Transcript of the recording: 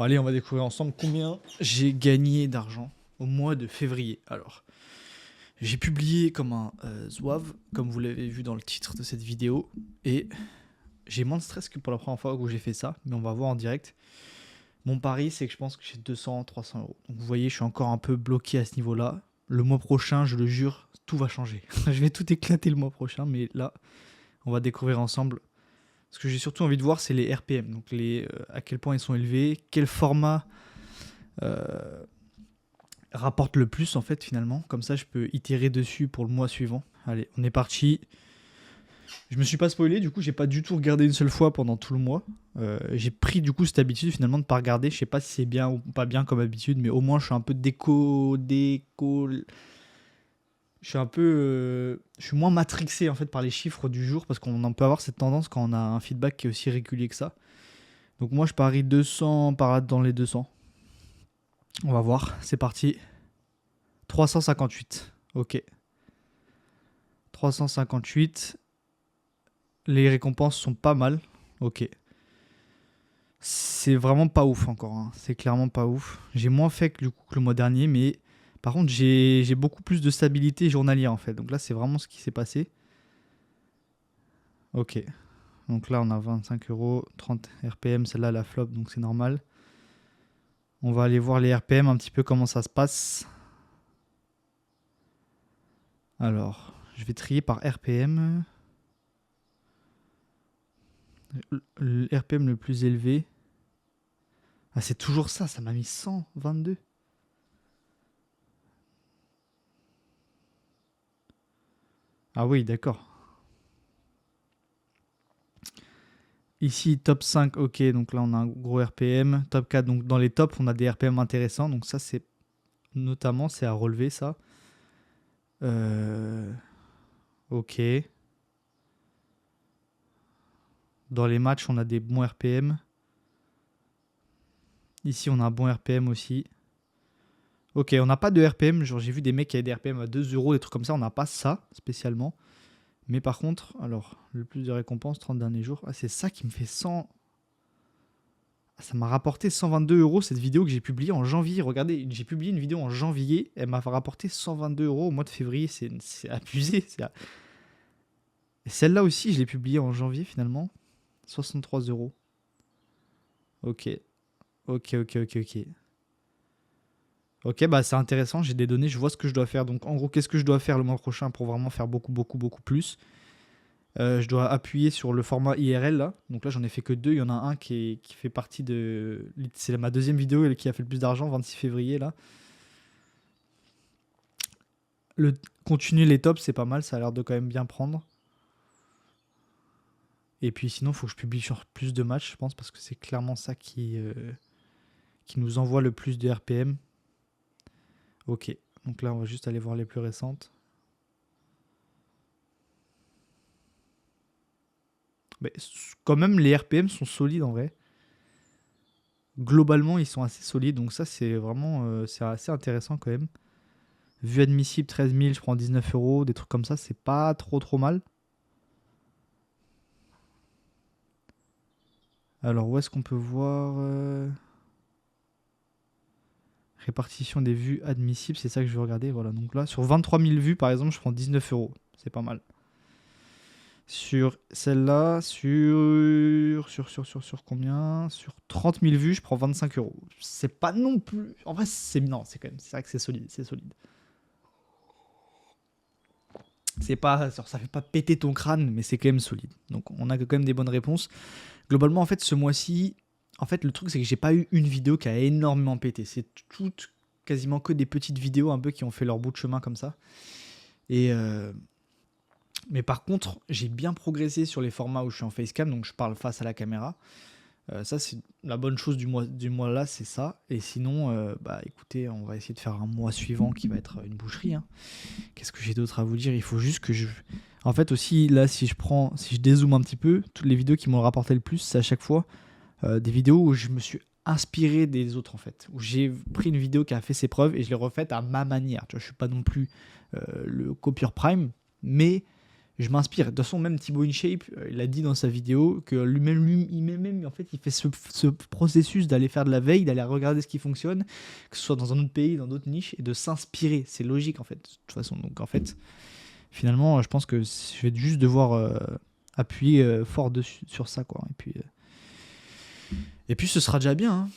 Bon, allez, on va découvrir ensemble combien j'ai gagné d'argent au mois de février. Alors, j'ai publié comme un zouave, comme vous l'avez vu dans le titre de cette vidéo, et j'ai moins de stress que pour la première fois où j'ai fait ça, mais on va voir en direct. Mon pari, c'est que je pense que j'ai 200, 300 euros. Donc vous voyez, je suis encore un peu bloqué à ce niveau-là. Le mois prochain, je le jure, tout va changer. Je vais tout éclater le mois prochain, mais là, on va découvrir ensemble. Ce que j'ai surtout envie de voir, c'est les RPM, donc à quel point ils sont élevés, quel format rapporte le plus en fait finalement. Comme ça, je peux itérer dessus pour le mois suivant. Allez, on est parti. Je me suis pas spoilé, du coup, j'ai pas du tout regardé une seule fois pendant tout le mois. J'ai pris du coup cette habitude finalement de pas regarder. Je sais pas si c'est bien ou pas bien comme habitude, mais au moins je suis un peu je suis moins matrixé en fait par les chiffres du jour parce qu'on en peut avoir cette tendance quand on a un feedback qui est aussi régulier que ça. Donc moi je parie 200 par là dans les 200. On va voir, c'est parti. 358. Ok. 358. Les récompenses sont pas mal. Ok. C'est vraiment pas ouf encore. Hein. C'est clairement pas ouf. J'ai moins fait que, du coup, que le mois dernier, mais par contre, j'ai beaucoup plus de stabilité journalière en fait. Donc là, c'est vraiment ce qui s'est passé. Ok. Donc là, on a 25 euros, 30 RPM. Celle-là, la flop, donc c'est normal. On va aller voir les RPM un petit peu comment ça se passe. Alors, je vais trier par RPM. Le RPM le plus élevé. Ah, c'est toujours ça, ça m'a mis 122. Ah oui, d'accord. Ici, top 5, ok, donc là on a un gros RPM. Top 4, donc dans les tops, on a des RPM intéressants. Donc ça, c'est notamment, c'est à relever ça. Ok. Dans les matchs, on a des bons RPM. Ici, on a un bon RPM aussi. Ok, on n'a pas de RPM. Genre, j'ai vu des mecs qui avaient des RPM à 2 euros, des trucs comme ça. On n'a pas ça spécialement. Mais par contre, alors, le plus de récompenses, 30 derniers jours. Ah, c'est ça qui me fait 100. Ah, ça m'a rapporté 122 euros cette vidéo que j'ai publiée en janvier. Regardez, j'ai publié une vidéo en janvier. Elle m'a rapporté 122 euros au mois de février. C'est abusé. Et celle-là aussi, je l'ai publiée en janvier finalement. 63 euros. Ok. Ok, ok, ok, ok. Ok, bah c'est intéressant, j'ai des données, je vois ce que je dois faire. Donc en gros, qu'est-ce que je dois faire le mois prochain pour vraiment faire beaucoup, beaucoup, beaucoup plus. Je dois appuyer sur le format IRL là. Donc là, j'en ai fait que deux. Il y en a un qui fait partie de. C'est ma deuxième vidéo et qui a fait le plus d'argent, 26 février là. Continuer les tops, c'est pas mal, ça a l'air de quand même bien prendre. Et puis sinon, il faut que je publie sur plus de matchs, je pense, parce que c'est clairement ça qui nous envoie le plus de RPM. Ok, donc là, on va juste aller voir les plus récentes. Mais quand même, les RPM sont solides en vrai. Globalement, ils sont assez solides, donc ça, c'est vraiment c'est assez intéressant quand même. Vue admissible, 13 000, je prends 19 euros, des trucs comme ça, c'est pas trop mal. Alors, où est-ce qu'on peut voir répartition des vues admissibles, c'est ça que je veux regarder. Voilà, donc là, sur 23 000 vues, par exemple, je prends 19 euros. C'est pas mal. Sur celle-là, sur combien? Sur 30 000 vues, je prends 25 euros. C'est pas non plus. En vrai, c'est. Non, c'est quand même. C'est vrai que c'est solide. C'est solide. C'est pas. Ça fait pas péter ton crâne, mais c'est quand même solide. Donc, on a quand même des bonnes réponses. Globalement, en fait, ce mois-ci. En fait, le truc, c'est que j'ai pas eu une vidéo qui a énormément pété. C'est toutes quasiment que des petites vidéos un peu qui ont fait leur bout de chemin comme ça. Et. Mais par contre, j'ai bien progressé sur les formats où je suis en facecam, donc je parle face à la caméra. Ça, c'est la bonne chose du mois là, c'est ça. Et sinon, bah écoutez, on va essayer de faire un mois suivant qui va être une boucherie. Hein. Qu'est-ce que j'ai d'autre à vous dire? Il faut juste que je. En fait, aussi, là, si je dézoome un petit peu, toutes les vidéos qui m'ont rapporté le plus, c'est à chaque fois des vidéos où je me suis inspiré des autres, en fait. Où j'ai pris une vidéo qui a fait ses preuves et je l'ai refaite à ma manière. Tu vois, je suis pas non plus le copieur prime, mais je m'inspire. De toute façon, même Thibaut InShape, il a dit dans sa vidéo que lui-même, en fait, il fait ce processus d'aller faire de la veille, d'aller regarder ce qui fonctionne, que ce soit dans un autre pays, dans d'autres niches, et de s'inspirer. C'est logique, en fait, de toute façon. Donc, en fait, finalement, je pense que je vais juste devoir appuyer fort dessus, sur ça, quoi. Et puis, ce sera déjà bien, hein.